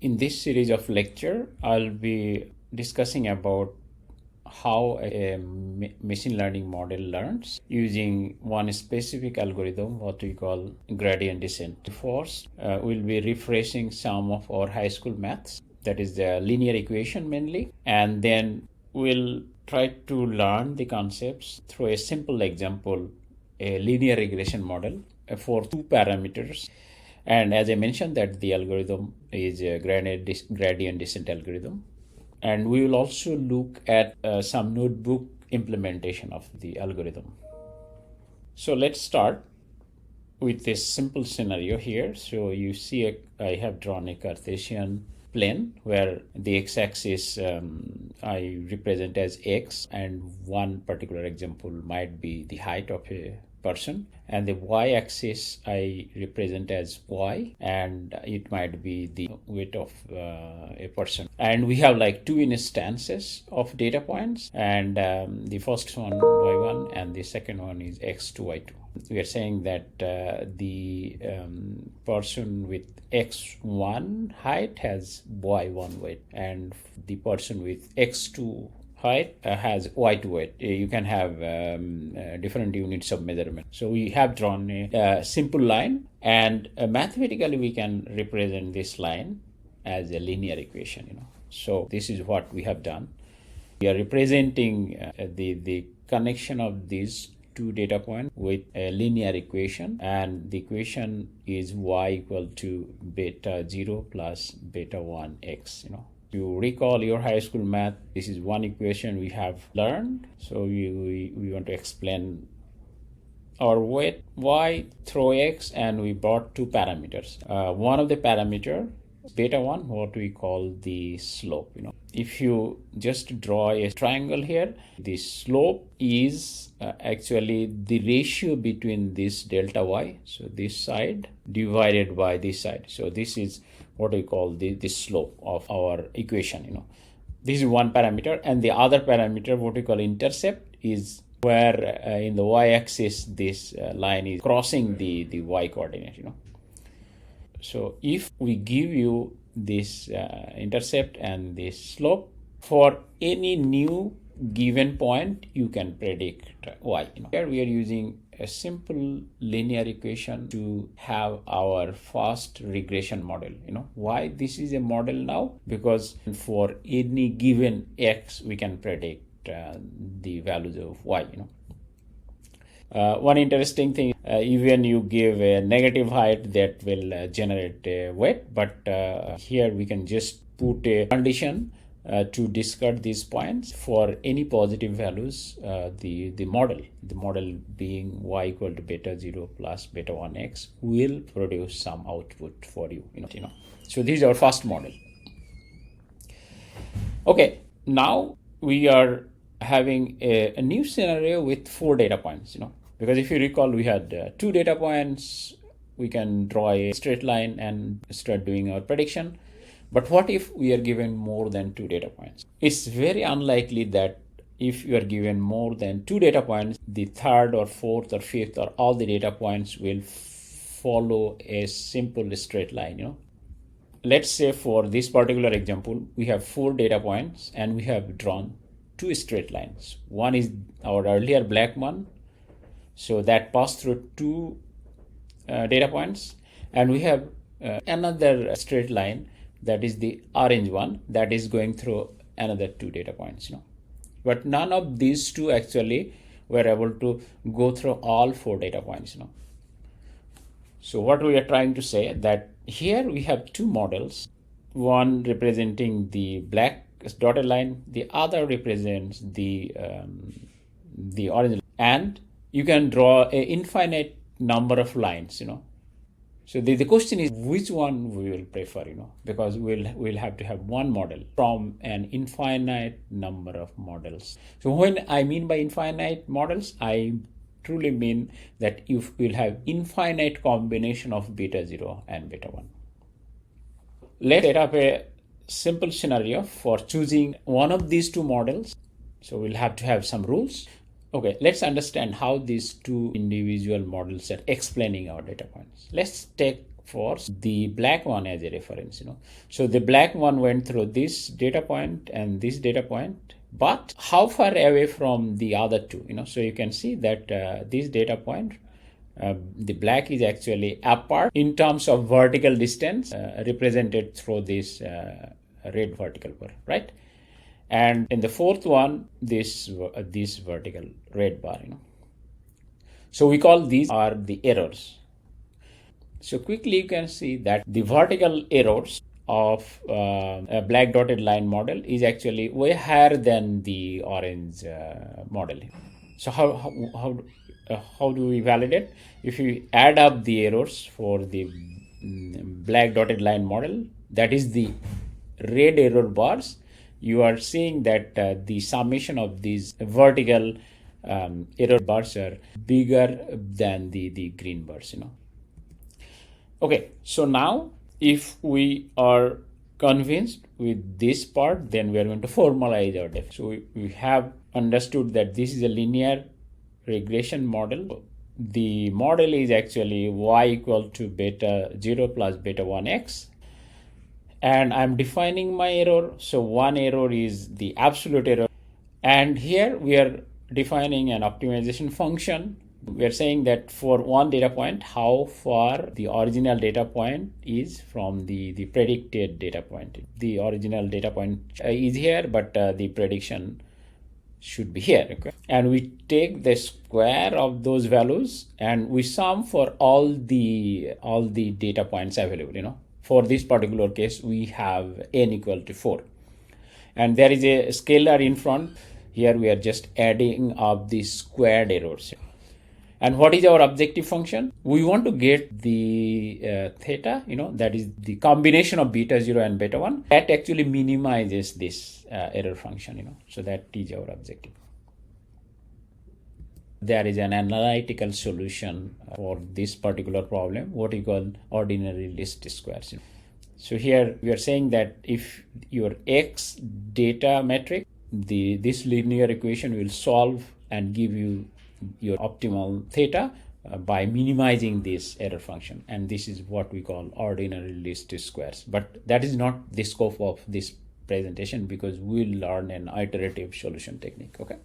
In this series of lecture, I'll be discussing about how a machine learning model learns using one specific algorithm, what we call gradient descent. First, we'll be refreshing some of our high school maths, that is the linear equation mainly, and then we'll try to learn the concepts through a simple example, a linear regression model for two parameters. And as I mentioned, that the algorithm is a gradient descent algorithm. And we will also look at some notebook implementation of the algorithm. So let's start with this simple scenario here. So you see I have drawn a Cartesian plane where the x-axis I represent as x, and one particular example might be the height of a person, and the y-axis I represent as y, and it might be the weight of a person. And we have like two instances of data points, and the first one y1 and the second one is x2 y2. We are saying that the person with x1 height has y1 weight, and the person with x2 height has y2 weight. You can have different units of measurement. So we have drawn a simple line, and mathematically we can represent this line as a linear equation. So this is what we have done. We are representing the connection of these two data points with a linear equation, and the equation is y equal to beta 0 plus beta 1 x. You recall your high school math, this is one equation we have learned. So we want to explain our weight y through x, and we brought two parameters. One of the parameter, beta 1, what we call the slope. If you just draw a triangle here, the slope is actually the ratio between this delta y, so this side divided by this side. So this is what we call the slope of our equation. This is one parameter, and the other parameter, what we call intercept, is where in the y-axis this line is crossing the y coordinate. So if we give you this intercept and this slope, for any new given point you can predict y. Here we are using a simple linear equation to have our first regression model. Why this is a model now? Because for any given x we can predict the values of y. One interesting thing, even you give a negative height, that will generate a weight, but here we can just put a condition to discard these points. For any positive values, the model being y equal to beta 0 plus beta 1 x will produce some output for you. So this is our first model. Okay, now we are having a new scenario with 4 data points. Because if you recall, we had 2 data points. We can draw a straight line and start doing our prediction. But what if we are given more than 2 data points? It's very unlikely that if you are given more than 2 data points, the third or fourth or fifth or all the data points will follow a simple straight line. Let's say for this particular example, we have 4 data points and we have drawn 2 straight lines. One is our earlier black one, so that passed through 2 data points, and we have another straight line, that is the orange one, that is going through another 2 data points. But none of these 2 actually were able to go through all 4 data points. So what we are trying to say, that here we have 2 models, one representing the black dotted line, the other represents the orange line, and you can draw an infinite number of lines. So the question is which one we will prefer, because we'll have to have one model from an infinite number of models. So when I mean by infinite models, I truly mean that you will have infinite combination of beta 0 and beta 1. Let's set up a simple scenario for choosing one of these 2 models. So we'll have to have some rules. Okay, let's understand how these 2 individual models are explaining our data points. Let's take for the black one as a reference. So the black one went through this data point and this data point, but how far away from the other two? So you can see that this data point, the black is actually apart in terms of vertical distance, represented through this red vertical bar, right? And in the fourth one, this vertical red bar. So we call these are the errors. So quickly you can see that the vertical errors of a black dotted line model is actually way higher than the orange model. So how do we validate? If you add up the errors for the black dotted line model, that is the red error bars, you are seeing that the summation of these vertical error bars are bigger than the green bars. Okay, so now if we are convinced with this part, then we are going to formalize our definition. So we have understood that this is a linear regression model. The model is actually y equal to beta 0 plus beta 1x. And I'm defining my error. So one error is the absolute error. And here we are defining an optimization function. We are saying that for one data point, how far the original data point is from the predicted data point. The original data point is here, but the prediction should be here. Okay? And we take the square of those values and we sum for all the data points available. For this particular case, we have n equal to 4. And there is a scalar in front. Here we are just adding up the squared errors. And what is our objective function? We want to get the theta, that is the combination of beta 0 and beta 1. That actually minimizes this error function, so that is our objective. There is an analytical solution for this particular problem, what you call ordinary least squares. So here we are saying that if your x data metric, this linear equation will solve and give you your optimal theta by minimizing this error function. And this is what we call ordinary least squares. But that is not the scope of this presentation because we'll learn an iterative solution technique. Okay.